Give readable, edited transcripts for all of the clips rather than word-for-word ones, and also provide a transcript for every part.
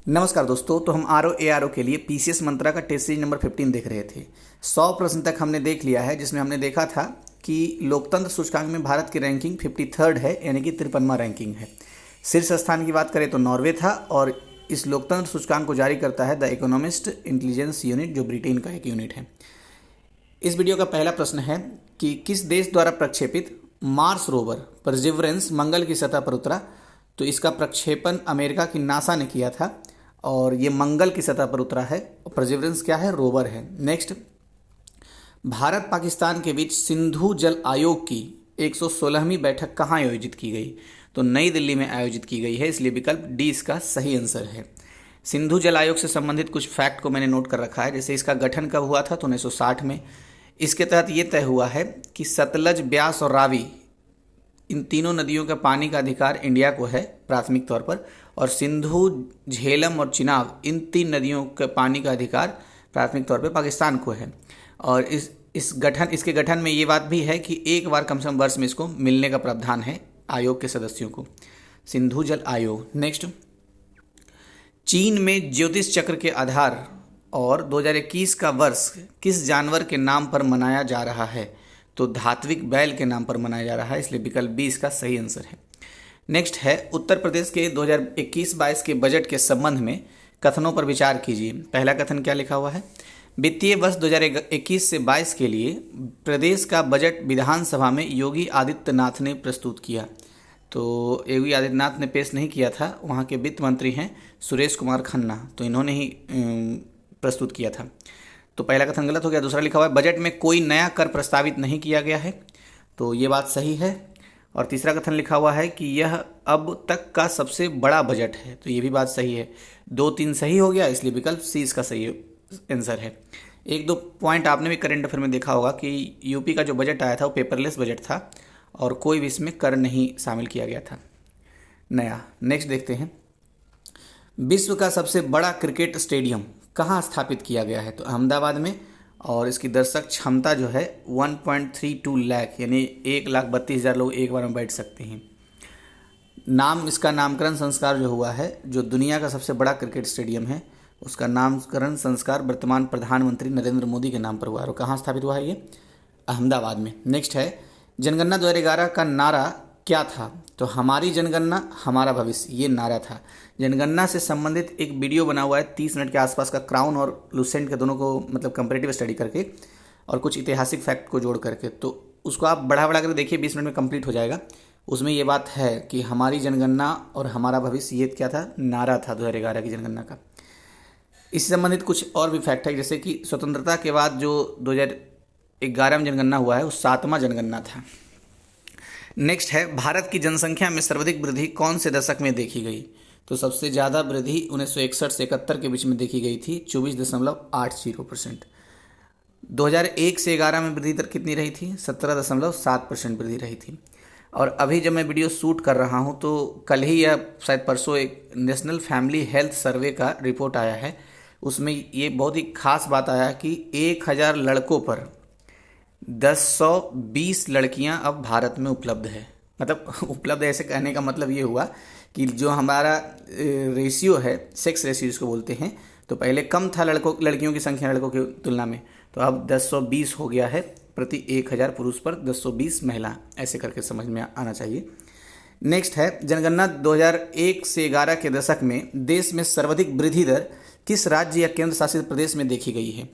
नमस्कार दोस्तों। तो हम आर ओ के लिए पीसीएस मंत्रा का टेस्ट सीरीज नंबर 15 देख रहे थे। 100 प्रश्न तक हमने देख लिया है, जिसमें हमने देखा था कि लोकतंत्र सूचकांक में भारत की रैंकिंग 53rd है, यानी कि 53वां रैंकिंग है। शीर्ष स्थान की बात करें तो नॉर्वे था, और इस लोकतंत्र सूचकांक को जारी करता है द इकोनॉमिस्ट इंटेलिजेंस यूनिट, जो ब्रिटेन का एक यूनिट है। इस वीडियो का पहला प्रश्न है कि किस देश द्वारा प्रक्षेपित मार्स रोवर परसिवरेंस मंगल की सतह पर उतरा। तो इसका प्रक्षेपण अमेरिका की नासा ने किया था, और ये मंगल की सतह पर उतरा है। परसिवरेंस क्या है? रोवर है। नेक्स्ट, भारत पाकिस्तान के बीच सिंधु जल आयोग की 116वीं बैठक कहाँ आयोजित की गई? तो नई दिल्ली में आयोजित की गई है, इसलिए विकल्प डी इसका सही आंसर है। सिंधु जल आयोग से संबंधित कुछ फैक्ट को मैंने नोट कर रखा है। जैसे इसका गठन कब हुआ था? तो 1960 में। इसके तहत ये तय हुआ है कि सतलज, ब्यास और रावी, इन तीनों नदियों का पानी का अधिकार इंडिया को है प्राथमिक तौर पर, और सिंधु, झेलम और चिनाब, इन तीन नदियों के पानी का अधिकार प्राथमिक तौर पर पाकिस्तान को है। और इसके गठन में ये बात भी है कि एक बार कम से कम वर्ष में इसको मिलने का प्रावधान है आयोग के सदस्यों को, सिंधु जल आयोग। नेक्स्ट, चीन में ज्योतिष चक्र के आधार और 2021 का वर्ष किस जानवर के नाम पर मनाया जा रहा है? तो धात्विक बैल के नाम पर मनाया जा रहा है, इसलिए विकल्प बी इसका सही आंसर है। नेक्स्ट है, उत्तर प्रदेश के 2021-22 के बजट के संबंध में कथनों पर विचार कीजिए। पहला कथन क्या लिखा हुआ है? वित्तीय वर्ष 2021 से 22 के लिए प्रदेश का बजट विधानसभा में योगी आदित्यनाथ ने प्रस्तुत किया। तो योगी आदित्यनाथ ने पेश नहीं किया था, वहाँ के वित्त मंत्री हैं सुरेश कुमार खन्ना, तो इन्होंने ही प्रस्तुत किया था। तो पहला कथन गलत हो गया। दूसरा लिखा हुआ है, बजट में कोई नया कर प्रस्तावित नहीं किया गया है, तो ये बात सही है। और तीसरा कथन लिखा हुआ है कि यह अब तक का सबसे बड़ा बजट है, तो ये भी बात सही है। 2-3 सही हो गया, इसलिए विकल्प सी इसका सही आंसर है। 1-2 पॉइंट आपने भी करंट अफेयर में देखा होगा कि यूपी का जो बजट आया था वो पेपरलेस बजट था, और कोई भी इसमें कर नहीं शामिल किया गया था नया। नेक्स्ट देखते हैं, विश्व का सबसे बड़ा क्रिकेट स्टेडियम कहाँ स्थापित किया गया है? तो अहमदाबाद में, और इसकी दर्शक क्षमता जो है 1.32 लाख, यानी 1,32,000 लोग एक बार में बैठ सकते हैं। इसका नामकरण संस्कार जो हुआ है, जो दुनिया का सबसे बड़ा क्रिकेट स्टेडियम है, उसका नामकरण संस्कार वर्तमान प्रधानमंत्री नरेंद्र मोदी के नाम पर हुआ है। और कहाँ स्थापित हुआ है? ये अहमदाबाद में। नेक्स्ट है, जनगणना 2011 का नारा क्या था? तो हमारी जनगणना हमारा भविष्य, ये नारा था। जनगणना से संबंधित एक वीडियो बना हुआ है 30 मिनट के आसपास का, क्राउन और लुसेंट के दोनों को मतलब कंपैरेटिव स्टडी करके और कुछ ऐतिहासिक फैक्ट को जोड़ करके, तो उसको आप बढ़ा कर देखिए, 20 मिनट में कंप्लीट हो जाएगा। उसमें ये बात है कि हमारी जनगणना और हमारा भविष्य, ये क्या था? नारा था 2011 की जनगणना का। इससे संबंधित कुछ और भी फैक्ट है, जैसे कि स्वतंत्रता के बाद जो 2011 में जनगणना हुआ है वो 7वां जनगणना था। नेक्स्ट है, भारत की जनसंख्या में सर्वाधिक वृद्धि कौन से दशक में देखी गई? तो सबसे ज़्यादा वृद्धि 1961 से 71 के बीच में देखी गई थी, 24.80%। 2001 से 11 में वृद्धि दर कितनी रही थी? 17.7% वृद्धि रही थी। और अभी जब मैं वीडियो शूट कर रहा हूँ, तो कल ही या शायद परसों एक नेशनल फैमिली हेल्थ सर्वे का रिपोर्ट आया है। उसमें ये बहुत ही खास बात आया कि 1000 लड़कों पर 1020 लड़कियां अब भारत में उपलब्ध है। मतलब उपलब्ध ऐसे कहने का मतलब ये हुआ कि जो हमारा रेशियो है, सेक्स रेशियो जिसको बोलते हैं, तो पहले कम था लड़कियों की संख्या लड़कों की तुलना में, तो अब 1020 हो गया है प्रति 1000 पुरुष पर 1020 महिला, ऐसे करके समझ में आना चाहिए। नेक्स्ट है, जनगणना 2001 से 11 के दशक में देश में सर्वाधिक वृद्धि दर किस राज्य या केंद्र शासित प्रदेश में देखी गई है?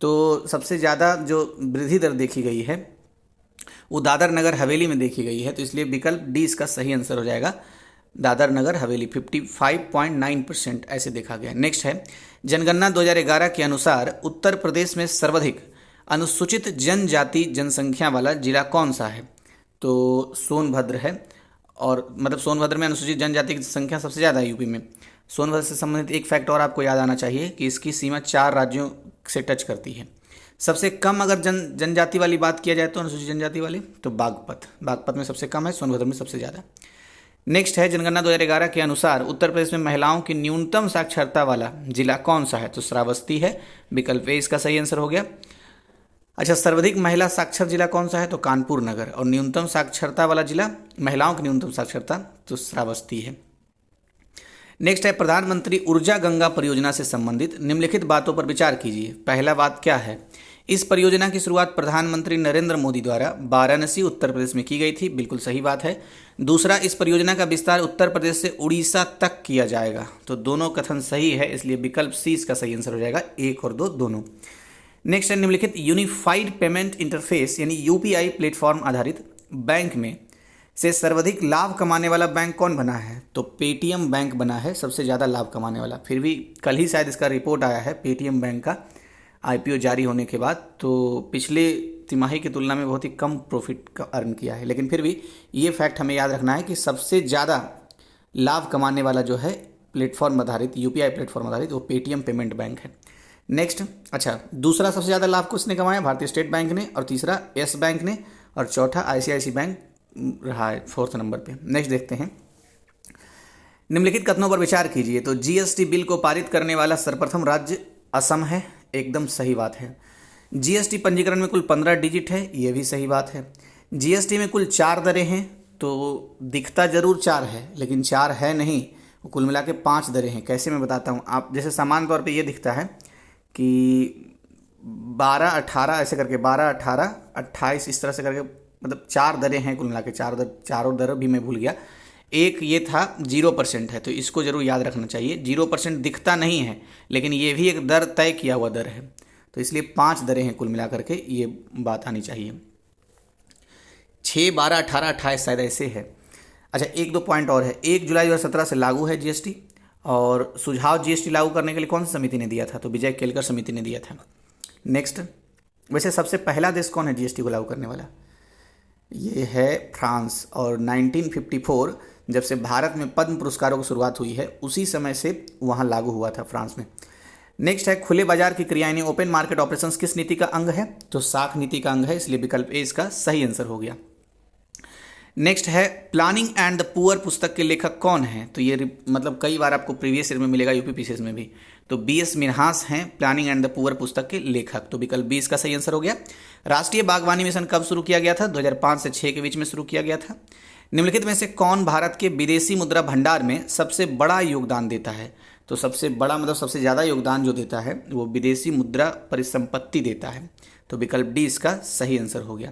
तो सबसे ज़्यादा जो वृद्धि दर देखी गई है वो दादर नगर हवेली में देखी गई है, तो इसलिए विकल्प डी इसका सही आंसर हो जाएगा। दादर नगर हवेली 55.9% ऐसे देखा गया। नेक्स्ट है, जनगणना 2011 के अनुसार उत्तर प्रदेश में सर्वाधिक अनुसूचित जनजाति जनसंख्या वाला जिला कौन सा है? तो सोनभद्र है, और मतलब सोनभद्र में अनुसूचित जनजाति की संख्या सबसे ज़्यादा है यूपी में। सोनभद्र से संबंधित एक फैक्ट और आपको याद आना चाहिए कि इसकी सीमा 4 राज्यों से टच करती है। सबसे कम अगर जनजाति वाली बात किया जाए तो अनुसूचित जनजाति वाली, तो बागपत में सबसे कम है, सोनभद्र में सबसे ज़्यादा। नेक्स्ट है, जनगणना 2011 के अनुसार उत्तर प्रदेश में महिलाओं की न्यूनतम साक्षरता वाला जिला कौन सा है? तो श्रावस्ती है, विकल्प ए इसका सही आंसर हो गया। अच्छा, सर्वाधिक महिला साक्षर जिला कौन सा है? तो कानपुर नगर। और न्यूनतम साक्षरता वाला जिला, महिलाओं की न्यूनतम साक्षरता, तो श्रावस्ती है। नेक्स्ट है प्रधानमंत्री ऊर्जा गंगा परियोजना से संबंधित निम्नलिखित बातों पर विचार कीजिए। पहला बात क्या है, इस परियोजना की शुरुआत प्रधानमंत्री नरेंद्र मोदी द्वारा वाराणसी उत्तर प्रदेश में की गई थी, बिल्कुल सही बात है। दूसरा, इस परियोजना का विस्तार उत्तर प्रदेश से उड़ीसा तक किया जाएगा, तो दोनों कथन सही है, इसलिए विकल्प सी इसका सही आंसर हो जाएगा, 1 और 2 दोनों। नेक्स्ट है निम्नलिखित यूनिफाइड पेमेंट इंटरफेस यानी यूपीआई प्लेटफॉर्म आधारित बैंक में से सर्वाधिक लाभ कमाने वाला बैंक कौन बना है? तो पेटीएम बैंक बना है सबसे ज़्यादा लाभ कमाने वाला। फिर भी कल ही शायद इसका रिपोर्ट आया है पेटीएम बैंक का आईपीओ जारी होने के बाद, तो पिछले तिमाही की तुलना में बहुत ही कम प्रॉफिट का अर्न किया है, लेकिन फिर भी ये फैक्ट हमें याद रखना है कि सबसे ज़्यादा लाभ कमाने वाला जो है प्लेटफॉर्म आधारित यूपीआई प्लेटफॉर्म आधारित वो पेटीएम पेमेंट बैंक है। नेक्स्ट, अच्छा, दूसरा सबसे ज़्यादा लाभ किसने कमाया? भारतीय स्टेट बैंक ने, और तीसरा येस बैंक ने, और चौथा आईसीआईसी बैंक रहा है 4th नंबर पे। नेक्स्ट देखते हैं, निम्नलिखित कथनों पर विचार कीजिए। तो जीएसटी बिल को पारित करने वाला सर्वप्रथम राज्य असम है, एकदम सही बात है। जीएसटी पंजीकरण में कुल 15 डिजिट है, ये भी सही बात है। जीएसटी में कुल 4 दरें हैं, तो दिखता जरूर 4 है लेकिन 4 है नहीं, कुल मिला के 5 दरें हैं। कैसे मैं बताता हूँ, आप जैसे सामान्य तौर पे ये दिखता है कि 12, 18 ऐसे करके 12, 18, 28 इस तरह से करके, मतलब 4 दरें हैं कुल मिला के, चारों दर भी मैं भूल गया। एक ये था 0% है, तो इसको जरूर याद रखना चाहिए। 0% दिखता नहीं है लेकिन ये भी एक दर तय किया हुआ दर है, तो इसलिए 5 दरें हैं कुल मिला करके, ये बात आनी चाहिए। 6, 12, 18, 28 शायद ऐसे है। अच्छा, 1-2 पॉइंट और है। 1 जुलाई 2017 से लागू है जीएसटी, और सुझाव जीएसटी लागू करने के लिए कौन सी समिति ने दिया था? तो विजय केलकर समिति ने दिया था। नेक्स्ट, वैसे सबसे पहला देश कौन है जीएसटी को लागू करने वाला? ये है फ्रांस, और 1954 जब से भारत में पद्म पुरस्कारों की शुरुआत हुई है उसी समय से वहाँ लागू हुआ था फ्रांस में। नेक्स्ट है खुले बाजार की क्रिया यानी ओपन मार्केट ऑपरेशंस किस नीति का अंग है? तो साख नीति का अंग है, इसलिए विकल्प ए इसका सही आंसर हो गया। नेक्स्ट है प्लानिंग एंड द पुअर पुस्तक के लेखक कौन है? तो ये मतलब कई बार आपको प्रीवियस ईयर में मिलेगा, यूपीपीसीएस में भी। तो बीएस मिन्हास हैं प्लानिंग एंड द पुअर पुस्तक के लेखक, तो विकल्प बी इसका सही आंसर हो गया। राष्ट्रीय बागवानी मिशन कब शुरू किया गया था? 2005 से 6 के बीच में शुरू किया गया था। निम्नलिखित में से कौन भारत के विदेशी मुद्रा भंडार में सबसे बड़ा योगदान देता है? तो सबसे बड़ा मतलब सबसे ज़्यादा योगदान जो देता है वो विदेशी मुद्रा परिसंपत्ति देता है, तो विकल्प डी इसका सही आंसर हो गया।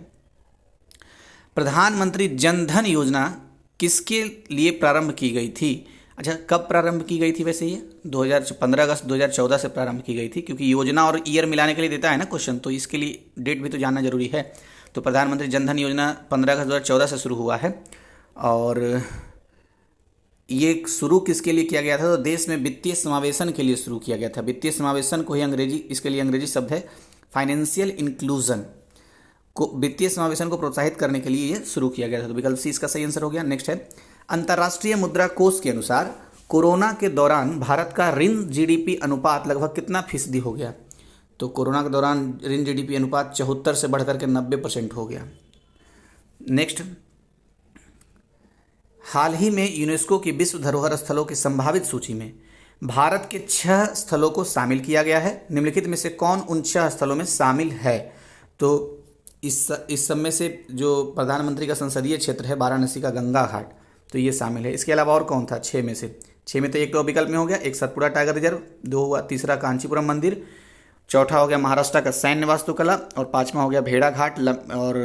प्रधानमंत्री जन धन योजना किसके लिए प्रारंभ की गई थी? अच्छा, कब प्रारंभ की गई थी? वैसे ये 15 अगस्त 2014 से प्रारंभ की गई थी, क्योंकि योजना और ईयर मिलाने के लिए देता है ना क्वेश्चन, तो इसके लिए डेट भी तो जानना जरूरी है। तो प्रधानमंत्री जन धन योजना 15 अगस्त 2014 से शुरू हुआ है, और ये शुरू किसके लिए किया गया था? तो देश में वित्तीय समावेशन के लिए शुरू किया गया था। वित्तीय समावेशन को ही अंग्रेजी, इसके लिए अंग्रेजी शब्द है फाइनेंशियल इंक्लूजन, को वित्तीय समावेशन को प्रोत्साहित करने के लिए ये शुरू किया गया था, तो विकल्प सी इसका सही आंसर हो गया। नेक्स्ट है अंतर्राष्ट्रीय मुद्रा कोष के अनुसार कोरोना के दौरान भारत का ऋण जीडीपी अनुपात लगभग कितना फीसदी हो गया? तो कोरोना के दौरान ऋण जीडीपी अनुपात 74 से बढ़कर के 90% हो गया। नेक्स्ट, हाल ही में यूनेस्को की विश्व धरोहर स्थलों की संभावित सूची में भारत के 6 स्थलों को शामिल किया गया है। निम्नलिखित में से कौन उन 6 स्थलों में शामिल है? तो इस सब में से जो प्रधानमंत्री का संसदीय क्षेत्र है वाराणसी का गंगा घाट, तो ये शामिल है। इसके अलावा और कौन था 6 में से? 6 में तो एक तो विकल्प में हो गया, एक सतपुड़ा टाइगर रिजर्व, 2 हुआ, तीसरा कांचीपुरम मंदिर, चौथा हो गया महाराष्ट्र का सैन्य वास्तुकला, और 5वां हो गया भेड़ा घाट और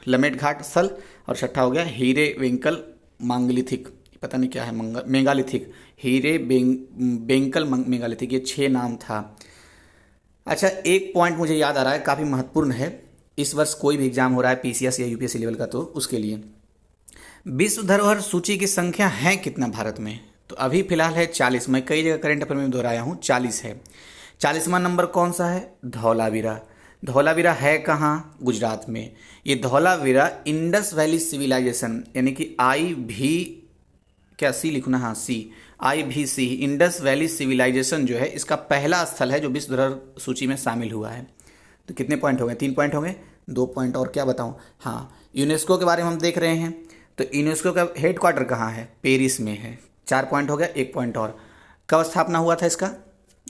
लमेट घाट स्थल, और 6ठा हो गया हीरे वेंकल मांगलिथिक, पता नहीं क्या है, मेगालिथिक, हीरे बेंकल मेगालिथिक, ये 6 नाम था। अच्छा, एक पॉइंट मुझे याद आ रहा है, काफ़ी महत्वपूर्ण है। इस वर्ष कोई भी एग्जाम हो रहा है पीसीएस या यूपीएससी लेवल का, तो उसके लिए विश्व धरोहर सूची की संख्या है कितना भारत में? तो अभी फिलहाल है 40। मैं कई जगह करंट अफेयर में दोहराया हूँ, 40 है। 40वां नंबर कौन सा है? धौलावीरा। धौलावीरा है कहाँ? गुजरात में। ये धौलावीरा इंडस वैली सिविलाइजेशन यानी कि सी लिखना, हाँ IVC इंडस वैली सिविलाइजेशन जो है इसका पहला स्थल है जो विश्व धरोहर सूची में शामिल हुआ है। तो कितने पॉइंट हो गए? 3 पॉइंट हो गए, 2 पॉइंट और क्या बताऊं? हाँ, यूनेस्को के बारे में हम देख रहे हैं, तो यूनेस्को का हेडक्वार्टर कहाँ है? पेरिस में है। 4 पॉइंट हो गया, 1 पॉइंट और। कब स्थापना हुआ था इसका?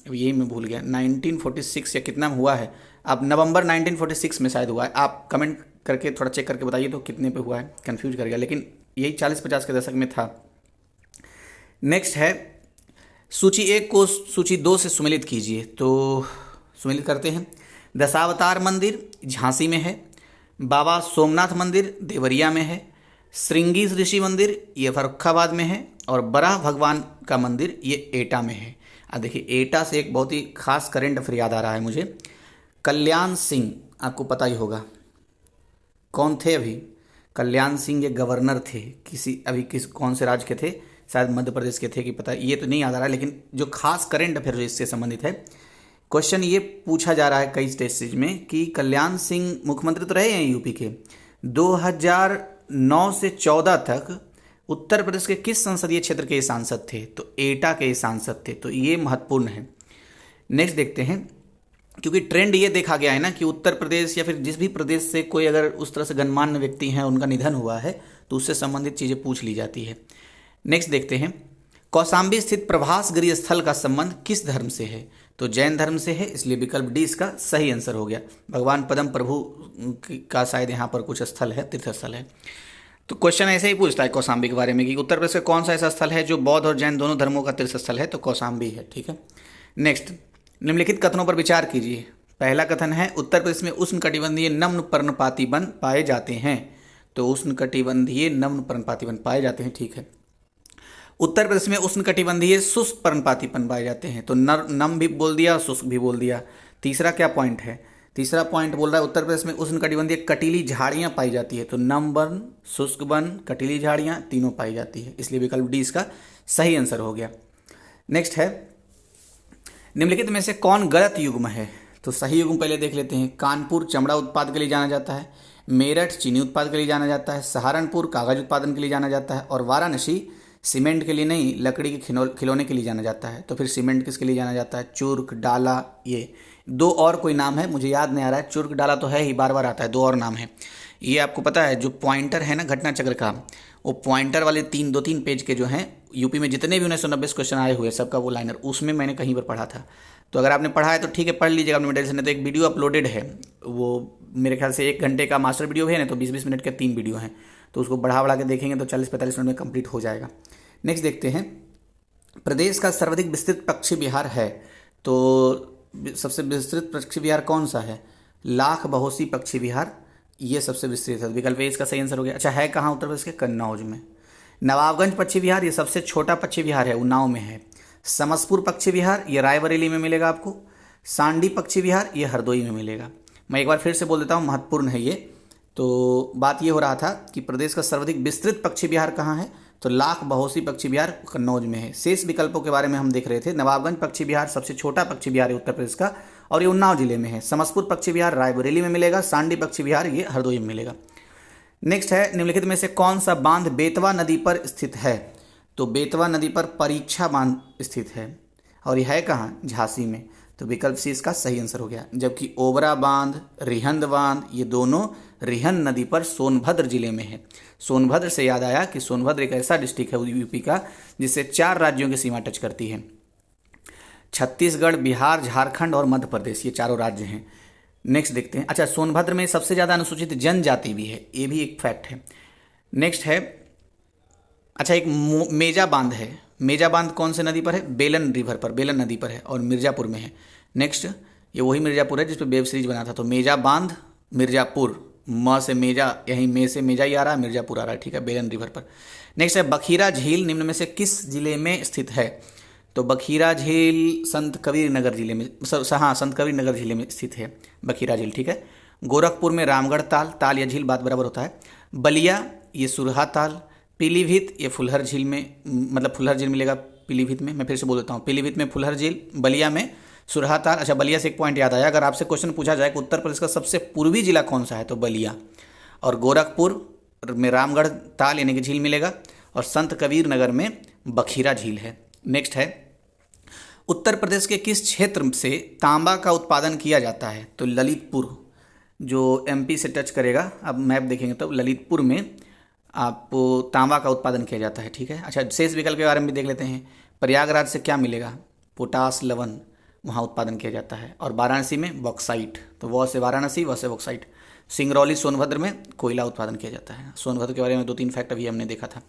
यही मैं भूल गया, 1946 या कितना में हुआ है? अब नवंबर 1946 में शायद हुआ है। आप कमेंट करके थोड़ा चेक करके बताइए तो कितने पे हुआ है, कंफ्यूज कर गया, लेकिन यही 40-50 के दशक में था। नेक्स्ट है सूची 1 को सूची 2 से सुमेलित कीजिए। तो सुमेलित करते हैं। दशावतार मंदिर झांसी में है, बाबा सोमनाथ मंदिर देवरिया में है, श्रृंगी ऋषि मंदिर ये फर्रुखाबाद में है, और बराह भगवान का मंदिर ये एटा में है। अब देखिए एटा से एक बहुत ही खास करंट अफेयर याद आ रहा है मुझे। कल्याण सिंह आपको पता ही होगा कौन थे अभी। कल्याण सिंह ये गवर्नर थे कौन से राज्य के थे, शायद मध्य प्रदेश के थे कि पता ये तो नहीं याद आ रहा है, लेकिन जो खास करंट अफेयर जो इससे संबंधित है, क्वेश्चन ये पूछा जा रहा है कई स्टेज में कि कल्याण सिंह मुख्यमंत्री तो रहे हैं यूपी के, 2009 से 14 तक उत्तर प्रदेश के किस संसदीय क्षेत्र के सांसद थे? तो एटा के सांसद थे। तो ये महत्वपूर्ण है। नेक्स्ट देखते हैं, क्योंकि ट्रेंड ये देखा गया है ना कि उत्तर प्रदेश या फिर जिस भी प्रदेश से कोई अगर उस तरह से गणमान्य व्यक्ति हैं, उनका निधन हुआ है, तो उससे संबंधित चीज़ें पूछ ली जाती है। नेक्स्ट देखते हैं, कौशाम्बी स्थित प्रभास गृह स्थल का संबंध किस धर्म से है? तो जैन धर्म से है, इसलिए विकल्प डी इसका सही आंसर हो गया। भगवान पद्म प्रभु का शायद यहाँ पर कुछ स्थल है, तीर्थ स्थल है। तो क्वेश्चन ऐसे ही पूछता है कौशाम्बी के बारे में कि उत्तर प्रदेश का कौन सा ऐसा स्थल है जो बौद्ध और जैन दोनों धर्मों का तीर्थ स्थल है? तो कौशाम्बी है। ठीक है। नेक्स्ट, निम्नलिखित कथनों पर विचार कीजिए। पहला कथन है उत्तर प्रदेश में उष्णकटिबंधीय नम्न पर्णपाती वन पाए जाते हैं। तो उष्णकटिबंधीय नम्न पर्णपाती वन पाए जाते हैं। ठीक है। उत्तर प्रदेश में उष्णकटिबंधीय शुष्क पर्णपाती वन पाए जाते हैं। तो नम भी बोल दिया, शुष्क भी बोल दिया। तीसरा क्या पॉइंट है? तीसरा पॉइंट बोल रहा है उत्तर प्रदेश में उष्णकटिबंधीय कटीली झाड़ियाँ पाई जाती है। तो नम वन, शुष्क वन, कटीली झाड़ियाँ तीनों पाई जाती है, इसलिए विकल्प डी इसका सही आंसर हो गया। नेक्स्ट है, निम्नलिखित में से कौन गलत युग्म है? तो सही युग्म पहले देख लेते हैं। कानपुर चमड़ा उत्पाद के लिए जाना जाता है, मेरठ चीनी उत्पाद के लिए जाना जाता है, सहारनपुर कागज उत्पादन के लिए जाना जाता है, और वाराणसी सीमेंट के लिए नहीं, लकड़ी के खिलौने के लिए जाना जाता है। तो फिर सीमेंट किसके लिए जाना जाता है? चुर्क, डाला, ये दो और कोई नाम है, मुझे याद नहीं आ रहा है। चुर्क डाला तो है ही, बार बार आता है, दो और नाम है। ये आपको पता है जो पॉइंटर है ना घटना चक्र का, वो पॉइंटर वाले दो तीन पेज के जो हैं यूपी में जितने भी 1990 क्वेश्चन आए हुए सबका वो लाइनर, उसमें मैंने कहीं पर पढ़ा था। तो अगर आपने पढ़ा है तो ठीक है, पढ़ लीजिएगा अपने मेडिटेशन। तो एक वीडियो अपलोडेड है, वो मेरे ख्याल से 1 घंटे का मास्टर वीडियो है ना, तो 20-20 मिनट के 3 वीडियो हैं, तो उसको बढ़ा के देखेंगे तो 40-45 मिनट में कंप्लीट हो जाएगा। नेक्स्ट देखते हैं, प्रदेश का सर्वाधिक विस्तृत पक्षी विहार है। तो सबसे विस्तृत पक्षी विहार कौन सा है? लाख बहोसी पक्षी विहार, ये सबसे विस्तृत है। विकल्प ए इसका सही आंसर हो गया। अच्छा, है कहाँ? उत्तर प्रदेश के कन्नौज में। नवाबगंज पक्षी विहार ये सबसे छोटा पक्षी विहार है, उन्नाव में है। समसपुर पक्षी विहार ये रायबरेली में मिलेगा आपको। सांडी पक्षी विहार ये हरदोई में मिलेगा। मैं एक बार फिर से बोल देता हूँ, महत्वपूर्ण है ये। तो बात ये हो रहा था कि प्रदेश का सर्वाधिक विस्तृत पक्षी विहार कहाँ है? तो लाख बहोसी पक्षी विहार कन्नौज में है। शेष विकल्पों के बारे में हम देख रहे थे। नवाबगंज पक्षी विहार सबसे छोटा पक्षी विहार है उत्तर प्रदेश का, और ये उन्नाव जिले में है। समसपुर पक्षी विहार रायबरेली में मिलेगा। सांडी पक्षी विहार ये हरदोई में मिलेगा। नेक्स्ट है, निम्नलिखित में से कौन सा बांध बेतवा नदी पर स्थित है? तो बेतवा नदी पर परीक्षा बांध स्थित है, और यह है कहाँ? झांसी में। तो विकल्प सी इसका सही आंसर हो गया। जबकि ओबरा बांध, रिहंद बांध ये दोनों रिहंद नदी पर सोनभद्र जिले में है। सोनभद्र से याद आया कि सोनभद्र एक ऐसा डिस्ट्रिक्ट है यूपी का जिससे 4 राज्यों की सीमा टच करती है। छत्तीसगढ़, बिहार, झारखंड और मध्य प्रदेश, ये चारों राज्य हैं। नेक्स्ट देखते हैं। अच्छा, सोनभद्र में सबसे ज़्यादा अनुसूचित जनजाति भी है, ये भी एक फैक्ट है। नेक्स्ट है, अच्छा एक मेजा बांध है। मेजा बांध कौन से नदी पर है? बेलन रिवर पर, बेलन नदी पर है, और मिर्ज़ापुर में है। नेक्स्ट, ये वही मिर्ज़ापुर है जिस पर वेब सीरीज बना था। तो मेजा बांध मिर्ज़ापुर, म से मेजा, यहीं में से मेजा ही आ रहा है, मिर्ज़ापुर आ रहा है। ठीक है, बेलन रिवर पर। नेक्स्ट है, बखीरा झील निम्न में से किस जिले में स्थित है? तो बखीरा झील संत कबीर नगर जिले में, हाँ संत कबीर नगर जिले में स्थित है बखीरा झील। ठीक है। गोरखपुर में रामगढ़ ताल, ताल या झील बात बराबर होता है। बलिया ये सुरहा ताल। पीलीभीत ये फुलहर झील में, मतलब फुलहर झील मिलेगा पीलीभीत में। मैं फिर से बोल देता हूँ, पीलीभीत में फुलहर झील, बलिया में सुरहा ताल। अच्छा, बलिया से एक पॉइंट याद आया, अगर आपसे क्वेश्चन पूछा जाए कि उत्तर प्रदेश का सबसे पूर्वी जिला कौन सा है, तो बलिया। और गोरखपुर में रामगढ़ ताल यानी कि झील मिलेगा, और संत कबीर नगर में बखीरा झील है। नेक्स्ट है, उत्तर प्रदेश के किस क्षेत्र से तांबा का उत्पादन किया जाता है? तो ललितपुर, जो एमपी से टच करेगा, अब मैप देखेंगे तो ललितपुर में आपको तांबा का उत्पादन किया जाता है। ठीक है। अच्छा, शेष विकल्प के बारे में भी देख लेते हैं। प्रयागराज से क्या मिलेगा? पोटास लवण, वहाँ उत्पादन किया जाता है। और वाराणसी में बॉक्साइट, तो वह से वाराणसी, वह से बॉक्साइट। सिंगरौली सोनभद्र में कोयला उत्पादन किया जाता है। सोनभद्र के बारे में 2-3 फैक्ट अभी हमने देखा था,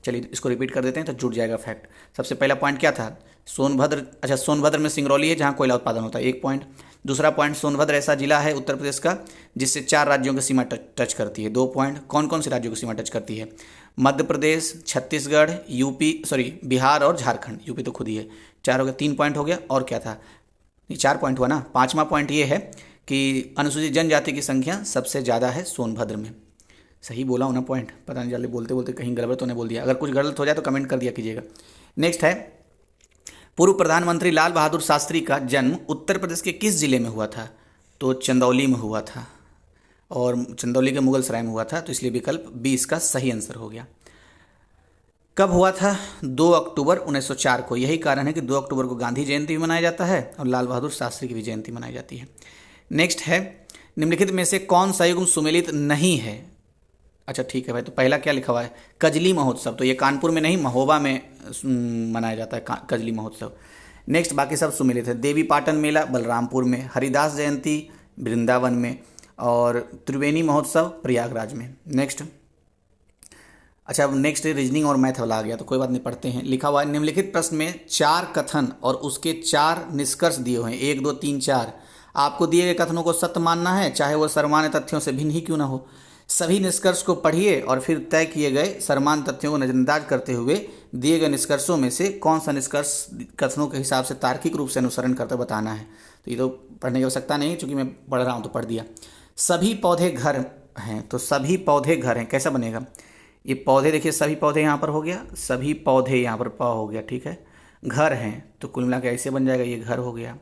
चलिए इसको रिपीट कर देते हैं तो जुड़ जाएगा फैक्ट। सबसे पहला पॉइंट क्या था? सोनभद्र, अच्छा सोनभद्र में सिंगरौली है जहाँ कोयला उत्पादन होता है, 1 पॉइंट। दूसरा पॉइंट, सोनभद्र ऐसा जिला है उत्तर प्रदेश का जिससे 4 राज्यों की सीमा टच करती है, 2 पॉइंट। कौन कौन से राज्यों की सीमा टच करती है? मध्य प्रदेश, छत्तीसगढ़, बिहार और झारखंड। यूपी तो खुद ही है। 4 हो गया, 3 पॉइंट हो गया। और क्या था? ये 4 पॉइंट हुआ ना। 5वां पॉइंट ये है कि अनुसूचित जनजाति की संख्या सबसे ज़्यादा है सोनभद्र में। सही बोला हूँ ना पॉइंट? पता नहीं, जल्दी बोलते बोलते कहीं गड़बड़ तो नहीं बोल दिया। अगर कुछ गलत हो जाए तो कमेंट कर दिया कीजिएगा। नेक्स्ट है, पूर्व प्रधानमंत्री लाल बहादुर शास्त्री का जन्म उत्तर प्रदेश के किस जिले में हुआ था? तो चंदौली में हुआ था, और चंदौली के मुगल सराय में हुआ था, तो इसलिए विकल्प 20 का सही आंसर हो गया। कब हुआ था? 2 अक्टूबर 1904 को। यही कारण है कि 2 अक्टूबर को गांधी जयंती भी मनाया जाता है और लाल बहादुर शास्त्री की भी जयंती मनाई जाती है। नेक्स्ट है, निम्नलिखित में से कौन सा युग्म सुमेलित नहीं है? अच्छा ठीक है भाई, तो पहला क्या लिखा हुआ है? कजली महोत्सव। तो ये कानपुर में नहीं, महोबा में मनाया जाता है कजली महोत्सव। नेक्स्ट, बाकी सब सुमेलित है। देवी पाटन मेला बलरामपुर में, हरिदास जयंती वृंदावन में, और त्रिवेणी महोत्सव प्रयागराज में। नेक्स्ट, अच्छा अब नेक्स्ट रीजनिंग और मैथ वाला आ गया, तो कोई बात नहीं, पढ़ते हैं। लिखा हुआ है, निम्नलिखित प्रश्न में 4 कथन और उसके 4 निष्कर्ष दिए हुए हैं, 1 2 3 4। आपको दिए गए कथनों को सत्य मानना है, चाहे वो सर्वमान्य तथ्यों से भिन्न ही क्यों ना हो। सभी निष्कर्ष को पढ़िए और फिर तय किए गए सर्वमान्य तथ्यों को नजरअंदाज करते हुए दिए गए निष्कर्षों में से कौन सा निष्कर्ष कथनों के हिसाब से तार्किक रूप से अनुसरण करते बताना है। तो ये तो पढ़ने की आवश्यकता नहीं, चूंकि मैं पढ़ रहा हूँ तो पढ़ दिया। सभी पौधे घर हैं, तो सभी पौधे घर हैं कैसा बनेगा? ये पौधे देखिए, सभी पौधे यहाँ पर हो गया, सभी पौधे यहाँ पर प हो गया, ठीक है। घर हैं तो कुल मिला के ऐसे बन जाएगा, ये घर हो गया।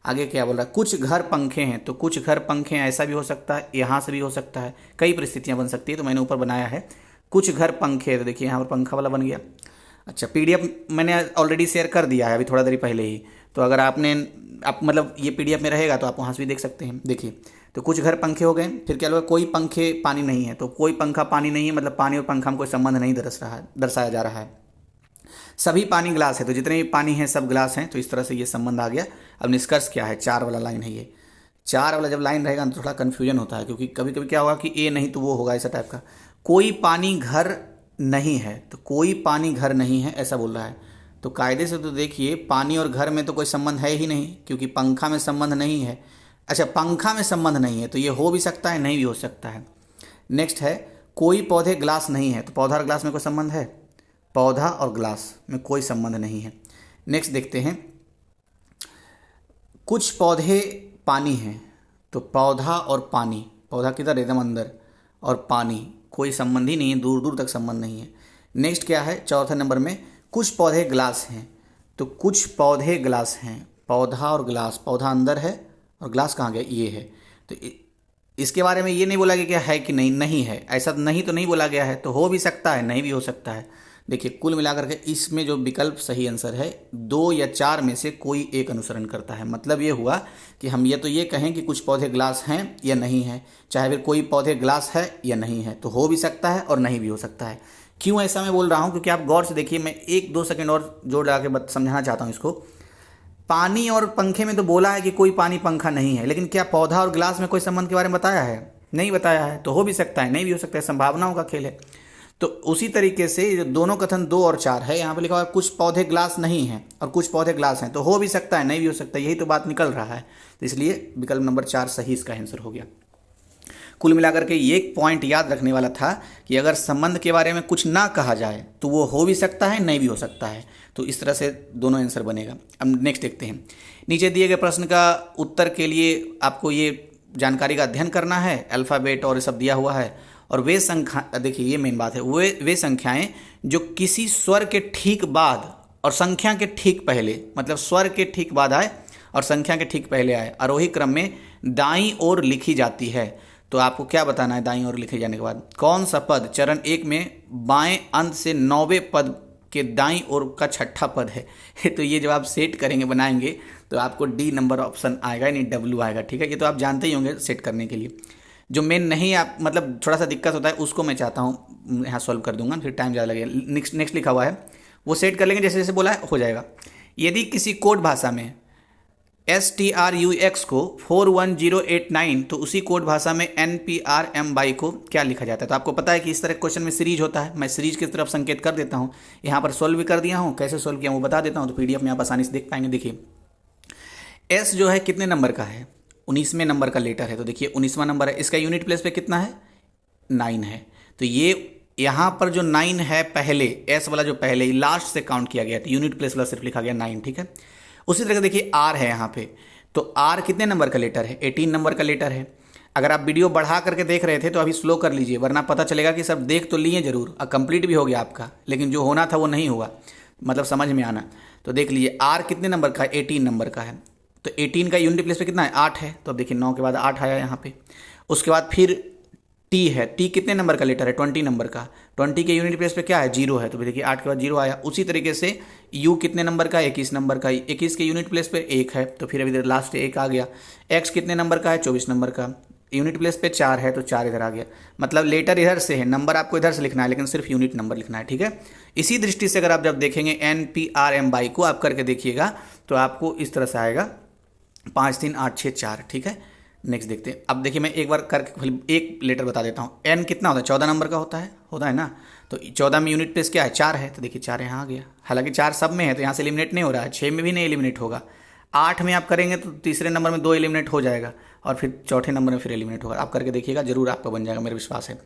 आगे क्या बोल रहा है? कुछ घर पंखे हैं, तो कुछ घर पंखे ऐसा भी हो सकता है, यहाँ से भी हो सकता है, कई परिस्थितियाँ बन सकती है, तो मैंने ऊपर बनाया है कुछ घर पंखे। तो देखिए यहाँ पर पंखा वाला बन गया। अच्छा, पीडीएफ मैंने ऑलरेडी शेयर कर दिया है अभी थोड़ा देर पहले ही, तो अगर आप मतलब ये पीडीएफ में रहेगा तो आप वहाँ से भी देख सकते हैं। देखिए, तो कुछ घर पंखे हो गए। फिर क्या होगा? कोई पंखे पानी नहीं है, तो कोई पंखा पानी नहीं है, मतलब पानी और पंखा में कोई संबंध नहीं दर्शाया जा रहा है। सभी पानी ग्लास है, तो जितने भी पानी हैं सब ग्लास हैं, तो इस तरह से ये संबंध आ गया। अब निष्कर्ष क्या है? 4 वाला लाइन है ये। 4 वाला जब लाइन रहेगा तो थोड़ा कन्फ्यूजन होता है, क्योंकि कभी कभी क्या होगा कि ए नहीं तो वो होगा, ऐसा टाइप का। कोई पानी घर नहीं है, तो कोई पानी घर नहीं है ऐसा बोल रहा है। तो कायदे से तो देखिए, पानी और घर में तो कोई संबंध है ही नहीं, क्योंकि पंखा में संबंध नहीं है। अच्छा, पंखा में संबंध नहीं है, तो ये हो भी सकता है, नहीं भी हो सकता है। नेक्स्ट है, कोई पौधे ग्लास नहीं है, तो पौधा और ग्लास में कोई संबंध है? पौधा और ग्लास में कोई संबंध नहीं है। नेक्स्ट देखते हैं, कुछ पौधे पानी हैं, तो पौधा और पानी, पौधा किधर? एकदम अंदर, और पानी कोई संबंध ही नहीं है, दूर दूर तक संबंध नहीं है। नेक्स्ट क्या है? चौथे नंबर में, कुछ पौधे ग्लास हैं, तो कुछ पौधे ग्लास हैं, पौधा और ग्लास, पौधा अंदर है और ग्लास कहाँ गया? ये है। तो इसके बारे में ये नहीं बोला गया क्या है कि नहीं है, ऐसा नहीं तो नहीं बोला गया है, तो हो भी सकता है, नहीं भी हो सकता है। देखिए, कुल मिलाकर के इसमें जो विकल्प सही आंसर है, 2 या 4 में से कोई एक अनुसरण करता है। मतलब ये हुआ कि हम ये कहें कि कुछ पौधे ग्लास हैं या नहीं है, चाहे फिर कोई पौधे ग्लास है या नहीं है, तो हो भी सकता है और नहीं भी हो सकता है। क्यों ऐसा मैं बोल रहा हूँ? क्योंकि आप गौर से देखिए, मैं 1-2 सेकेंड और जोड़ लगा के समझाना चाहता हूँ इसको। पानी और पंखे में तो बोला है कि कोई पानी पंखा नहीं है, लेकिन क्या पौधा और ग्लास में कोई संबंध के बारे में बताया है? नहीं बताया है, तो हो भी सकता है, नहीं भी हो सकता है, संभावनाओं का खेल है। तो उसी तरीके से दोनों कथन 2 और 4 है, यहाँ पे लिखा हुआ है कुछ पौधे ग्लास नहीं हैं और कुछ पौधे ग्लास हैं, तो हो भी सकता है, नहीं भी हो सकता है, यही तो बात निकल रहा है। तो इसलिए विकल्प नंबर 4 सही इसका आंसर हो गया। कुल मिलाकर के ये एक पॉइंट याद रखने वाला था कि अगर संबंध के बारे में कुछ ना कहा जाए तो वो हो भी सकता है, नहीं भी हो सकता है। तो इस तरह से दोनों आंसर बनेगा। अब नेक्स्ट देखते हैं, नीचे दिए गए प्रश्न का उत्तर के लिए आपको ये जानकारी का अध्ययन करना है, अल्फ़ाबेट और ये सब दिया हुआ है। और वे संख्या, देखिए ये मेन बात है, वे संख्याएं जो किसी स्वर के ठीक बाद और संख्या के ठीक पहले, मतलब स्वर के ठीक बाद आए और संख्या के ठीक पहले आए, आरोही क्रम में दाईं ओर लिखी जाती है। तो आपको क्या बताना है? दाईं ओर लिखे जाने के बाद कौन सा पद चरण 1 में बाएं अंत से 9वें पद के दाईं ओर का छठा पद है? तो ये जब आप सेट करेंगे, बनाएंगे, तो आपको डी नंबर ऑप्शन आएगा, यानी डब्ल्यू आएगा, ठीक है। ये तो आप जानते ही होंगे सेट करने के लिए। जो मेन नहीं, आप मतलब थोड़ा सा दिक्कत होता है, उसको मैं चाहता हूँ यहाँ सॉल्व कर दूंगा, फिर टाइम ज़्यादा लगेगा। नेक्स्ट लिखा हुआ है वो सेट कर लेंगे, जैसे जैसे बोला है हो जाएगा। यदि किसी कोड भाषा में STRUX को 41089, तो उसी कोड भाषा में NPRMY को क्या लिखा जाता है? तो आपको पता है कि इस तरह क्वेश्चन में सीरीज होता है। मैं सीरीज की तरफ संकेत कर देता हूँ, यहाँ पर सोल्व भी कर दिया हूँ। कैसे सोल्व किया वो बता देता हूँ, तो PDF में आप आसानी से देख पाएंगे। देखिए S जो है कितने नंबर का है? 19वें नंबर का लेटर है, तो देखिए 19वां नंबर है। इसका यूनिट प्लेस पे कितना है? 9 है। तो ये यहाँ पर जो 9 है पहले, S वाला जो पहले ही लास्ट से काउंट किया गया, तो यूनिट प्लेस वाला सिर्फ लिखा गया 9, ठीक है। उसी तरह देखिए R है यहाँ पे, तो R कितने नंबर का लेटर है? 18 नंबर का लेटर है। अगर आप वीडियो बढ़ा करके देख रहे थे तो अभी स्लो कर लीजिए, वरना पता चलेगा कि सब देख तो लिए जरूर, कंप्लीट भी हो गया आपका, लेकिन जो होना था वो नहीं हुआ, मतलब समझ में आना। तो देख लीजिए R कितने नंबर का है? 18 नंबर का है। तो 18 का यूनिट प्लेस पे कितना है? 8 है। तो अब देखिए 9 के बाद 8 आया यहाँ पे। उसके बाद फिर T है। T कितने नंबर का लेटर है? 20 नंबर का। 20 के यूनिट प्लेस पे क्या है? 0 है। तो देखिए 8 के बाद 0 आया। उसी तरीके से U कितने नंबर का? 21 नंबर का। 21 के यूनिट प्लेस पे 1 है, तो फिर अभी इधर लास्ट 1 आ गया। X कितने नंबर का है? 24 नंबर का। यूनिट प्लेस पे 4 है, तो 4 इधर आ गया। मतलब लेटर इधर से है, नंबर आपको इधर से लिखना है, लेकिन सिर्फ यूनिट नंबर लिखना है, ठीक है। इसी दृष्टि से अगर आप जब देखेंगे NPRMY को आप करके देखिएगा तो आपको इस तरह से आएगा 5 3 8 6 4, ठीक है। नेक्स्ट देखते हैं। अब देखिए मैं एक बार करके एक लेटर बता देता हूँ। N कितना होता है? 14 नंबर का होता है ना। तो 14 में यूनिट प्लेस क्या है? 4 है। तो देखिए 4 यहाँ आ गया। हालांकि 4 सब में है तो यहाँ से एलिमिनेट नहीं हो रहा है, 6 में भी नहीं एलिमिनेट होगा। 8 में आप करेंगे तो तीसरे नंबर में 2 एलिमिनेट हो जाएगा, और फिर चौथे नंबर में फिर एलिमिनेट होगा। आप करके देखिएगा, जरूर आपका बन जाएगा, मेरा विश्वास है।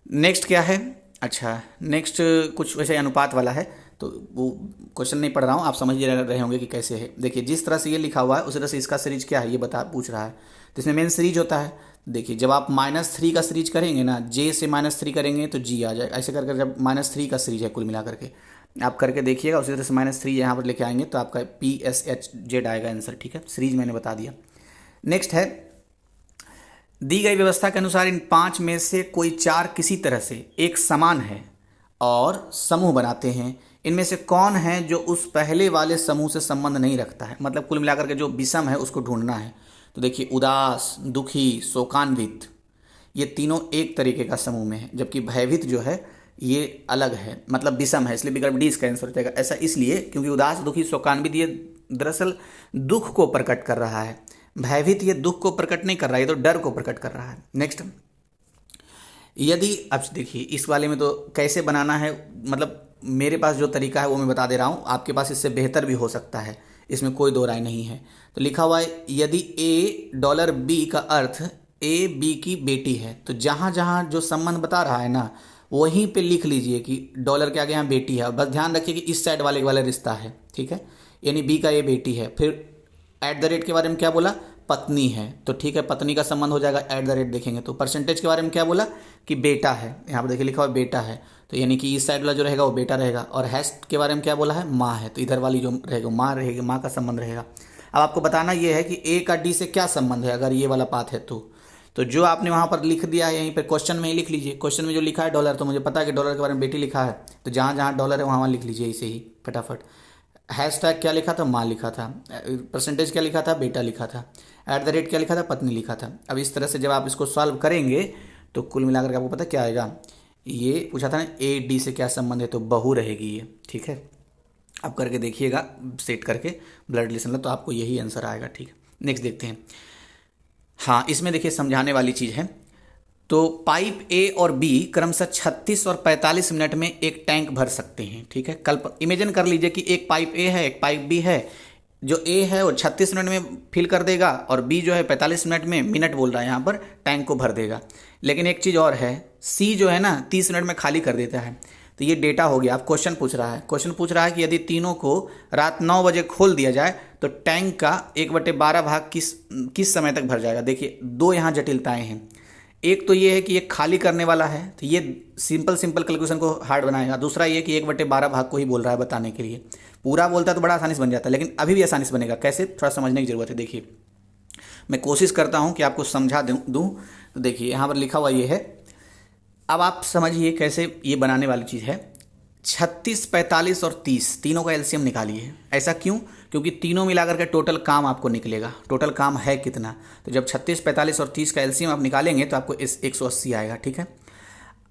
नेक्स्ट क्या है? अच्छा, नेक्स्ट कुछ वैसे अनुपात वाला है, तो वो क्वेश्चन नहीं पढ़ रहा हूँ, आप समझ रहे होंगे कि कैसे है। देखिए जिस तरह से ये लिखा हुआ है उसी तरह से इसका सीरीज क्या है ये पूछ रहा है। तो इसमें मेन सीरीज होता है। देखिए जब आप -3 का सीरीज करेंगे ना, J से -3 करेंगे तो G आ जाएगा। ऐसे करके जब -3 का सीरीज है कुल मिला करके, आप करके देखिएगा। उसी तरह से -3 यहाँ पर लेके आएंगे तो आपका PSHZ आएगा आंसर, ठीक है। सीरीज मैंने बता दिया। नेक्स्ट है, दी गई व्यवस्था के अनुसार इन 5 में से कोई 4 किसी तरह से एक समान है और समूह बनाते हैं। इनमें से कौन है जो उस पहले वाले समूह से संबंध नहीं रखता है? मतलब कुल मिलाकर के जो विषम है उसको ढूंढना है। तो देखिए उदास, दुखी, शोकान्वित, ये तीनों एक तरीके का समूह में है, जबकि भयभीत जो है ये अलग है, मतलब विषम है, इसलिए विकल्प डी इसका आंसर हो जाएगा। ऐसा इसलिए क्योंकि उदास, दुखी, शोकान्वित ये दरअसल दुख को प्रकट कर रहा है, भयभीत ये दुख को प्रकट नहीं कर रहा है, ये तो डर को प्रकट कर रहा है। नेक्स्ट, यदि अब देखिए इस वाले में तो कैसे बनाना है, मतलब मेरे पास जो तरीका है वो मैं बता दे रहा हूँ, आपके पास इससे बेहतर भी हो सकता है, इसमें कोई दो राय नहीं है। तो लिखा हुआ है यदि $B का अर्थ B की बेटी है, तो जहाँ जहाँ जो संबंध बता रहा है ना वहीं पे लिख लीजिए कि डॉलर के आगे यहाँ बेटी है, और बस ध्यान रखिए कि इस साइड वाले रिश्ता है, ठीक है। यानी B का ये बेटी है। फिर @ के बारे में क्या बोला? पत्नी है, तो ठीक है, पत्नी का संबंध हो जाएगा। @ देखेंगे तो परसेंटेज के बारे में क्या बोला कि बेटा है, यहाँ पर देखिए लिखा हुआ बेटा है, तो यानी कि इस साइड वाला जो रहेगा वो बेटा रहेगा। और हैश के बारे में क्या बोला है? माँ है, तो इधर वाली जो रहेगा माँ रहेगी, माँ का संबंध रहेगा। अब आपको बताना ये है कि A का D से क्या संबंध है, अगर ये वाला पाथ है तो जो आपने वहाँ पर लिख दिया है यहीं पर क्वेश्चन में ही लिख लीजिए। क्वेश्चन में जो लिखा है डॉलर, तो मुझे पता है कि डॉलर के बारे में बेटी लिखा है, तो जहाँ जहाँ डॉलर है वहाँ लिख लीजिए इसे ही फटाफट। हैशटैग क्या लिखा था? माँ लिखा था। परसेंटेज क्या लिखा था? बेटा लिखा था। @ क्या लिखा था? पत्नी लिखा था। अब इस तरह से जब आप इसको सॉल्व करेंगे तो कुल मिलाकर के आपको पता क्या आएगा? ये पूछा था ना AD से क्या संबंध है, तो बहू रहेगी ये, ठीक है। आप करके देखिएगा सेट करके ब्लड रिलेशन, तो आपको यही आंसर आएगा, ठीक है। नेक्स्ट देखते हैं। हाँ, इसमें देखिए समझाने वाली चीज़ है। तो पाइप A और B क्रमशः 36 और 45 मिनट में एक टैंक भर सकते हैं, ठीक है। कल इमेजिन कर लीजिए कि एक पाइप A है, एक पाइप B है। जो A है वो 36 मिनट में फिल कर देगा, और B जो है 45 मिनट में, मिनट बोल रहा है यहाँ पर, टैंक को भर देगा। लेकिन एक चीज़ और है, C जो है ना 30 मिनट में खाली कर देता है। तो ये डेटा हो गया। अब क्वेश्चन पूछ रहा है कि यदि तीनों को रात 9 बजे खोल दिया जाए तो टैंक का 1/12 भाग किस समय तक भर जाएगा। देखिए दो यहाँ जटिलताएं हैं। एक तो ये है कि ये खाली करने वाला है, तो ये सिंपल कैलकुलेशन को हार्ड बनाएगा। दूसरा ये कि 1/12 भाग को ही बोल रहा है बताने के लिए। पूरा बोलता तो बड़ा आसानी से बन जाता है, लेकिन अभी भी आसानी से बनेगा। कैसे, थोड़ा समझने की जरूरत है। देखिए मैं कोशिश करता हूँ कि आपको समझा दूँ। तो देखिए यहाँ पर लिखा हुआ ये है, अब आप समझिए कैसे ये बनाने वाली चीज़ है। 36, 45 और 30 तीनों का एलसीएम निकालिए। ऐसा क्यों? क्योंकि तीनों मिलाकर के टोटल काम आपको निकलेगा। टोटल काम है कितना? तो जब 36, 45 और 30 का एलसीएम आप निकालेंगे तो आपको 180 आएगा, ठीक है।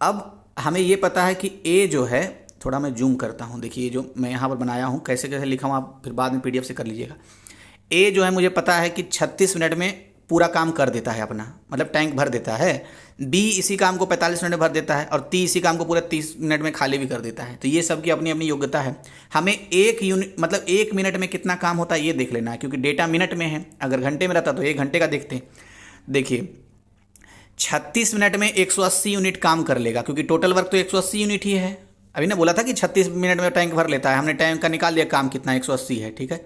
अब हमें ये पता है कि A जो है, थोड़ा मैं जूम करता हूँ, देखिए जो मैं यहाँ पर बनाया हूँ कैसे कैसे लिखा हूँ, आप फिर बाद में PDF से कर लीजिएगा। ए जो है मुझे पता है कि 36 मिनट में पूरा काम कर देता है अपना, मतलब टैंक भर देता है। बी इसी काम को 45 मिनट में भर देता है, और टी इसी काम को पूरा 30 मिनट में खाली भी कर देता है। तो ये सब की अपनी अपनी योग्यता है। हमें एक यूनिट मतलब 1 मिनट में कितना काम होता है ये देख लेना है, क्योंकि डेटा मिनट में है। अगर घंटे में रहता तो 1 घंटे का देखते। देखिए 36 मिनट में 180 यूनिट काम कर लेगा, क्योंकि टोटल वर्क तो 180 यूनिट ही है। अभी ना बोला था कि 36 मिनट में टैंक भर लेता है, हमने टैंक का निकाल लिया, काम कितना 180 है, ठीक है।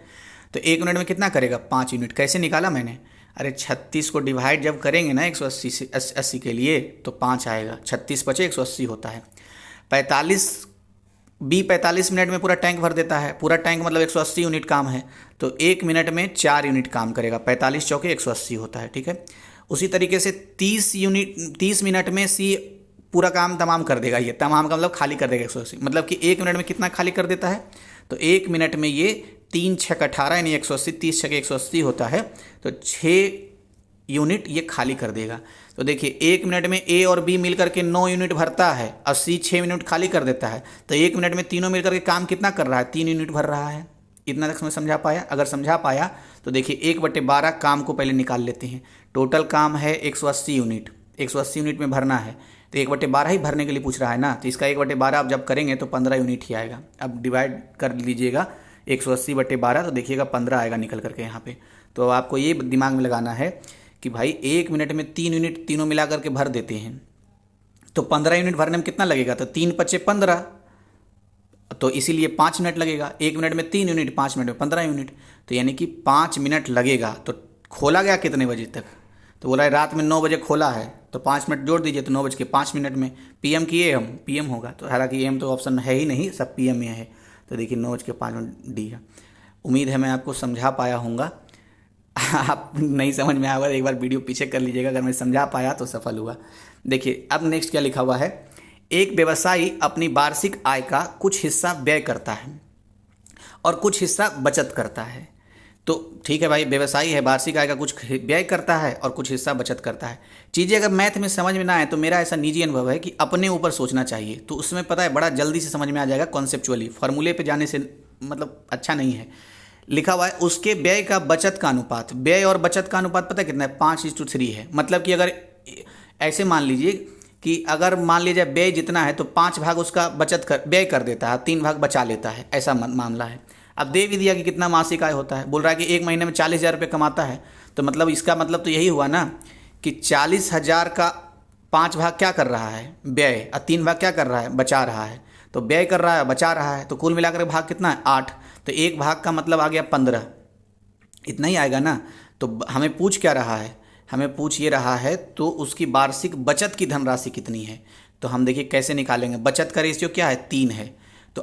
तो 1 मिनट में कितना करेगा 5 यूनिट। कैसे निकाला मैंने, अरे 36 को डिवाइड जब करेंगे ना 180 से 80 के लिए तो 5 आएगा, 36 बचे 180 होता है। 45 मिनट में पूरा टैंक भर देता है, पूरा टैंक मतलब 180 यूनिट काम है, तो 1 मिनट में 4 यूनिट काम करेगा, 45 चौके 180 होता है, ठीक है। उसी तरीके से 30 मिनट में सी पूरा काम तमाम कर देगा। ये तमाम का मतलब खाली कर देगा 180, मतलब कि 1 मिनट में कितना खाली कर देता है, तो 1 मिनट में ये 3 छक 18 यानी 180, 30 छक 180 होता है, तो 6 यूनिट ये खाली कर देगा। तो देखिए 1 मिनट में ए और बी मिलकर के 9 यूनिट भरता है और सी 6 मिनट खाली कर देता है। तो 1 मिनट में तीनों मिलकर के काम कितना कर रहा है, 3 यूनिट भर रहा है। इतना तक मैं समझा पाया। अगर समझा पाया तो देखिए 1/12 काम को पहले निकाल लेते हैं। टोटल काम है 180 यूनिट, 180 यूनिट में भरना है, तो 1/12 ही भरने के लिए पूछ रहा है ना, तो इसका 1/12 आप जब करेंगे तो 15 यूनिट ही आएगा। अब डिवाइड कर लीजिएगा 180/12, तो देखिएगा 15 आएगा निकल करके यहाँ पे। तो आपको ये दिमाग में लगाना है कि भाई 1 मिनट में 3 यूनिट तीनों मिला करके भर देते हैं, तो 15 यूनिट भरने में कितना लगेगा, तो 3 × 5 = 15, तो इसीलिए 5 मिनट लगेगा। 1 मिनट में 3 यूनिट, 5 मिनट में 15 यूनिट, तो यानी कि 5 मिनट लगेगा। तो खोला गया कितने बजे तक, तो बोला है रात में 9 बजे खोला है, तो 5 मिनट जोड़ दीजिए, तो 9:05 में। पीएम किए हम, पीएम होगा, तो हालांकि एम तो ऑप्शन है ही नहीं, सब पीएम में है। तो देखिए 9:05 डी है। उम्मीद है मैं आपको समझा पाया होऊंगा। आप नहीं समझ में आया होगा एक बार वीडियो पीछे कर लीजिएगा, अगर मैं समझा पाया तो सफल हुआ। देखिए अब नेक्स्ट क्या लिखा हुआ है, एक व्यवसायी अपनी वार्षिक आय का कुछ हिस्सा व्यय करता है और कुछ हिस्सा बचत करता है। तो ठीक है भाई, व्यवसायी है, वार्षिक आय का कुछ व्यय करता है और कुछ हिस्सा बचत करता है। चीज़ें अगर मैथ में समझ में ना आए तो मेरा ऐसा निजी अनुभव है कि अपने ऊपर सोचना चाहिए, तो उसमें पता है बड़ा जल्दी से समझ में आ जाएगा कॉन्सेप्चुअली। फार्मूले पे जाने से मतलब अच्छा नहीं है। लिखा हुआ है उसके व्यय का बचत का अनुपात, व्यय और बचत का अनुपात पता है कितना है, 5:3 है। मतलब कि अगर ऐसे मान लीजिए कि अगर मान लीजिए व्यय जितना है तो 5 भाग उसका व्यय कर देता है, 3 भाग बचा लेता है, ऐसा मामला है। अब दे भी दिया कि कितना मासिक आय होता है, बोल रहा है कि 1 महीने में 40,000 रुपये कमाता है, तो मतलब इसका मतलब तो यही हुआ ना कि 40,000 का 5 भाग क्या कर रहा है, व्यय, और 3 भाग क्या कर रहा है, बचा रहा है। तो व्यय कर रहा है, बचा रहा है, तो कुल मिलाकर भाग कितना है, 8। तो 1 भाग का मतलब आ गया 15, इतना ही आएगा ना। तो हमें पूछ क्या रहा है, हमें पूछ ये रहा है तो उसकी वार्षिक बचत की धनराशि कितनी है। तो हम देखिए कैसे निकालेंगे, बचत का रेशियो क्या है, 3 है। तो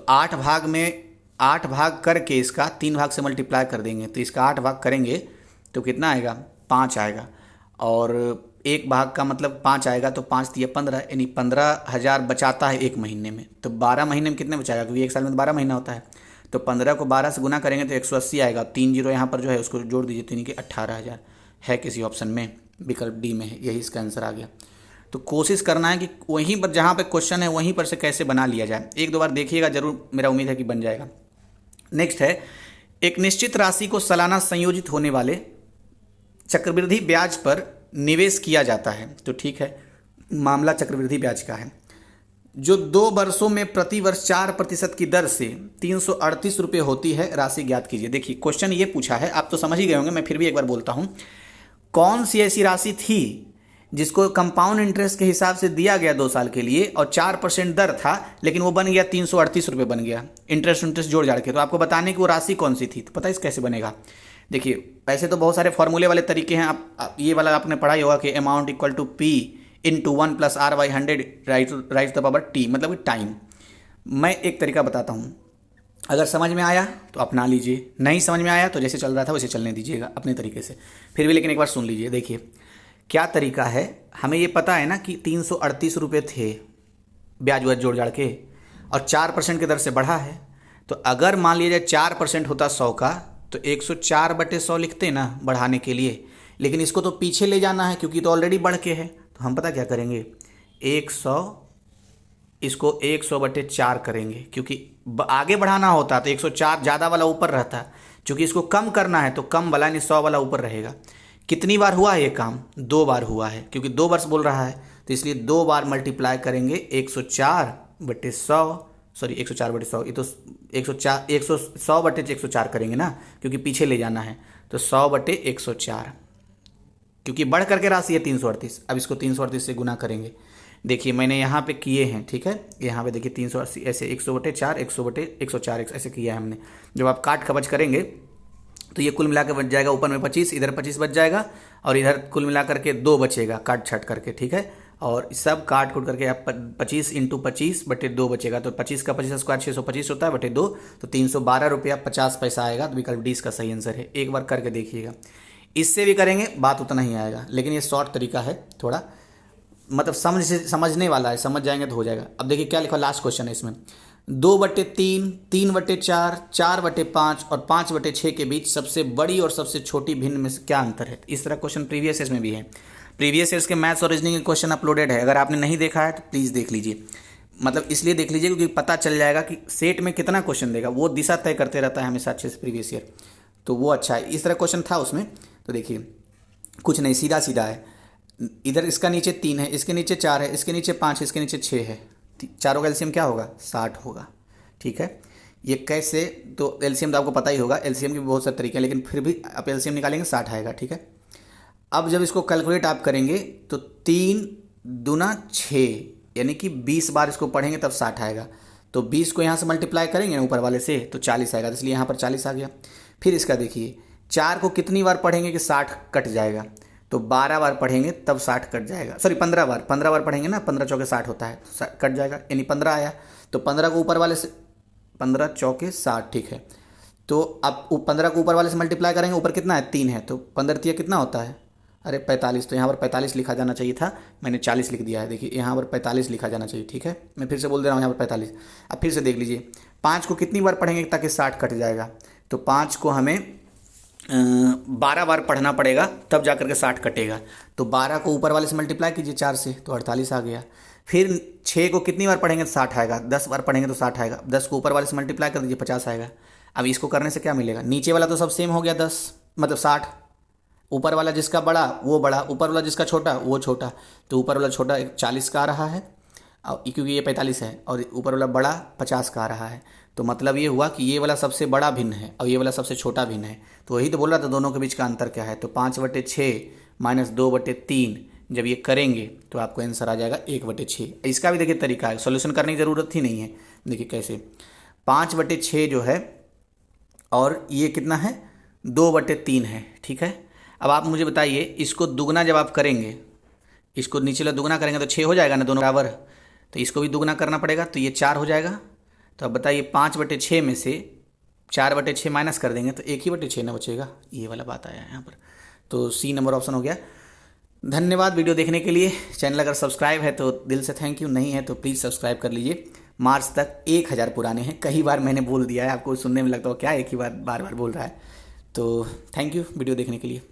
8 भाग करके इसका 3 भाग से मल्टीप्लाई कर देंगे, तो इसका 8 भाग करेंगे तो कितना आएगा, 5 आएगा। और 1 भाग का मतलब 5 आएगा, तो 5 × 15 यानी 15,000 बचाता है 1 महीने में। तो 12 महीने में कितने बचाएगा, क्योंकि 1 साल में तो 12 महीना होता है। तो 15 को 12 से गुना करेंगे तो 180 आएगा। 3 जीरो यहाँ पर जो है उसको जोड़ दीजिए, तो यानी कि 18,000 है किसी ऑप्शन में, विकल्प डी में है, यही इसका आंसर आ गया। तो कोशिश करना है कि वहीं पर जहाँ पे क्वेश्चन है वहीं पर से कैसे बना लिया जाए। 1-2 बार देखिएगा जरूर, मेरा उम्मीद है कि बन जाएगा। नेक्स्ट है, एक निश्चित राशि को सालाना संयोजित होने वाले चक्रवृद्धि ब्याज पर निवेश किया जाता है। तो ठीक है, मामला चक्रवृद्धि ब्याज का है, जो 2 वर्षों में प्रति वर्ष 4% की दर से 338 रुपये होती है, राशि ज्ञात कीजिए। देखिए क्वेश्चन ये पूछा है, आप तो समझ ही गए होंगे, मैं फिर भी एक बार बोलता हूँ। कौन सी ऐसी राशि थी जिसको कंपाउंड इंटरेस्ट के हिसाब से दिया गया 2 साल के लिए और 4% दर था, लेकिन वो बन गया 338 रुपये बन गया, इंटरेस्ट जोड़ जाड़ के। तो आपको बताने की वो राशि कौन सी थी, तो पता है इस कैसे बनेगा। देखिए वैसे तो बहुत सारे फॉर्मूले वाले तरीके हैं, आप ये वाला आपने पढ़ा ही होगा कि amount equal to P × 1 + R/100 raise the power T, मतलब कि टाइम। मैं एक तरीका बताता हूँ, अगर समझ में आया तो अपना लीजिए, नहीं समझ में आया तो जैसे चल रहा था वैसे चलने दीजिएगा अपने तरीके से। फिर भी लेकिन एक बार सुन लीजिए। देखिए क्या तरीका है, हमें ये पता है ना कि 338 रुपये थे ब्याज व्याज जोड़ जाड़ के, और 4% की दर से बढ़ा है। तो अगर मान लीजिए 4% होता 100 का, तो 104/100 लिखते ना बढ़ाने के लिए, लेकिन इसको तो पीछे ले जाना है क्योंकि तो ऑलरेडी बढ़ के है। तो हम पता क्या करेंगे, 100 इसको 100/4 करेंगे, क्योंकि आगे बढ़ाना होता तो 104 ज़्यादा वाला ऊपर रहता, चूँकि इसको कम करना है तो कम वाला यानी 100 वाला ऊपर रहेगा। कितनी बार हुआ है ये काम? 2 बार हुआ है, क्योंकि 2 वर्ष बोल रहा है तो इसलिए 2 बार मल्टीप्लाई करेंगे 104/100, सॉरी 104/100, ये तो 100/104 करेंगे ना, क्योंकि पीछे ले जाना है, तो 100/104, क्योंकि बढ़ करके राशि है 338। अब इसको 338 से गुना करेंगे। देखिए मैंने यहाँ पे किए हैं, ठीक है, यहाँ पे देखिए 380 ऐसे 100/4 100/104 ऐसे किया है हमने। जब आप काट खबच करेंगे तो ये कुल मिलाकर बच जाएगा, ऊपर में 25, इधर 25 बच जाएगा, और इधर कुल मिला करके 2 बचेगा काट छट करके, ठीक है। और सब काट कूट करके आप 25 × 25/2 बचेगा, तो 25 का 25 स्क्वायर 625 होता है बटे 2, तो 312 रुपया 50 पैसा आएगा। तो विकल्प डी इसका सही आंसर है। एक बार करके देखिएगा। इससे भी करेंगे बात उतना ही आएगा, लेकिन ये शॉर्ट तरीका है, थोड़ा मतलब समझने वाला है, समझ जाएंगे तो हो जाएगा। अब देखिए क्या लिखा, लास्ट क्वेश्चन है इसमें, 2/3, 3/4, 4/5 और 5/6 के बीच सबसे बड़ी और सबसे छोटी भिन्न में से क्या अंतर है? इस तरह क्वेश्चन प्रीवियस ईयर्स में भी है। प्रीवियस ईयर्स के मैथ्स और रीजनिंग के क्वेश्चन अपलोडेड है, अगर आपने नहीं देखा है तो प्लीज़ देख लीजिए। मतलब इसलिए देख लीजिए क्योंकि पता चल जाएगा कि सेट में कितना क्वेश्चन देगा, वो दिशा तय करते रहता है हमेशा अच्छे से प्रीवियस ईयर, तो वो अच्छा है। इस तरह क्वेश्चन था उसमें, तो देखिए कुछ नहीं, सीधा सीधा है। इधर इसका नीचे 3 है, इसके नीचे 4 है, इसके नीचे 5 है, इसके नीचे 6 है, चारों का एलसीएम क्या होगा? 60 होगा, ठीक है। ये कैसे, तो एलसीएम तो आपको पता ही होगा, एलसीएम के बहुत सारे तरीके हैं, लेकिन फिर भी आप एलसीएम निकालेंगे 60 आएगा, ठीक है। अब जब इसको कैलकुलेट आप करेंगे तो 3 दूना 6, यानी कि 20 बार इसको पढ़ेंगे तब 60 आएगा। तो 20 को यहाँ से मल्टीप्लाई करेंगे ऊपर वाले से तो 40 आएगा, इसलिए यहाँ पर 40 आ गया। फिर इसका देखिए 4 को कितनी बार पढ़ेंगे कि 60 कट जाएगा? तो 12 बार पढ़ेंगे तब 60 कट जाएगा, सॉरी 15 बार पढ़ेंगे ना, 15 चौके 60 होता है, तो कट जाएगा, यानी 15 आया। तो 15 को ऊपर वाले से 15 चौके 60, ठीक है। तो अब 15 को ऊपर वाले से मल्टीप्लाई करेंगे, ऊपर कितना है? 3 है, तो 15 तिया कितना होता है? अरे 45, तो यहाँ पर 45 लिखा जाना चाहिए था, मैंने 40 लिख दिया है। देखिए यहाँ पर 45 लिखा जाना चाहिए, ठीक है। मैं फिर से बोल दे रहा हूँ यहाँ पर 45। अब फिर से देख लीजिए, 5 को कितनी बार पढ़ेंगे ताकि 60 कट जाएगा? तो 5 को हमें 12 बार पढ़ना पड़ेगा तब जा करके 60 कटेगा। तो 12 को ऊपर वाले से मल्टीप्लाई कीजिए 4 से, तो 48 आ गया। फिर 6 को कितनी बार पढ़ेंगे तो 60 आएगा, 10 बार पढ़ेंगे तो 60 आएगा। 10 को ऊपर वाले से मल्टीप्लाई कर दीजिए, 50 आएगा। अब इसको करने से क्या मिलेगा? नीचे वाला तो सब सेम हो गया, 10 मतलब 60, ऊपर वाला जिसका बड़ा वो बड़ा, ऊपर वाला जिसका छोटा वो छोटा, तो ऊपर वाला छोटा 40 का आ रहा है, और क्योंकि ये 45 है, और ऊपर वाला बड़ा 50 का आ रहा है। तो मतलब ये हुआ कि ये वाला सबसे बड़ा भिन्न है और ये वाला सबसे छोटा भिन्न है। तो वही तो बोल रहा था दोनों के बीच का अंतर क्या है। तो 5/6 - 2/3 जब ये करेंगे तो आपको आंसर आ जाएगा 1/6। इसका भी देखिए तरीका है, सॉल्यूशन करने की ज़रूरत ही नहीं है। देखिए कैसे, 5/6 जो है और ये कितना है? 2/3 है, ठीक है। अब आप मुझे बताइए, इसको दुगना जब आप करेंगे, इसको नीचे वाला दुगना करेंगे तो 6 हो जाएगा ना, दोनों बराबर। तो इसको भी दुगना करना पड़ेगा, तो ये 4 हो जाएगा। तो अब बताइए 5/6 में से 4/6 माइनस कर देंगे तो 1/6 ना बचेगा, ये वाला बात आया है यहाँ पर। तो सी नंबर ऑप्शन हो गया। धन्यवाद वीडियो देखने के लिए। चैनल अगर सब्सक्राइब है तो दिल से थैंक यू, नहीं है तो प्लीज़ सब्सक्राइब कर लीजिए। मार्च तक 1000 पुराने हैं, कई बार मैंने बोल दिया है, आपको सुनने में लगता हो क्या एक ही बार बार बार बोल रहा है। तो थैंक यू वीडियो देखने के लिए।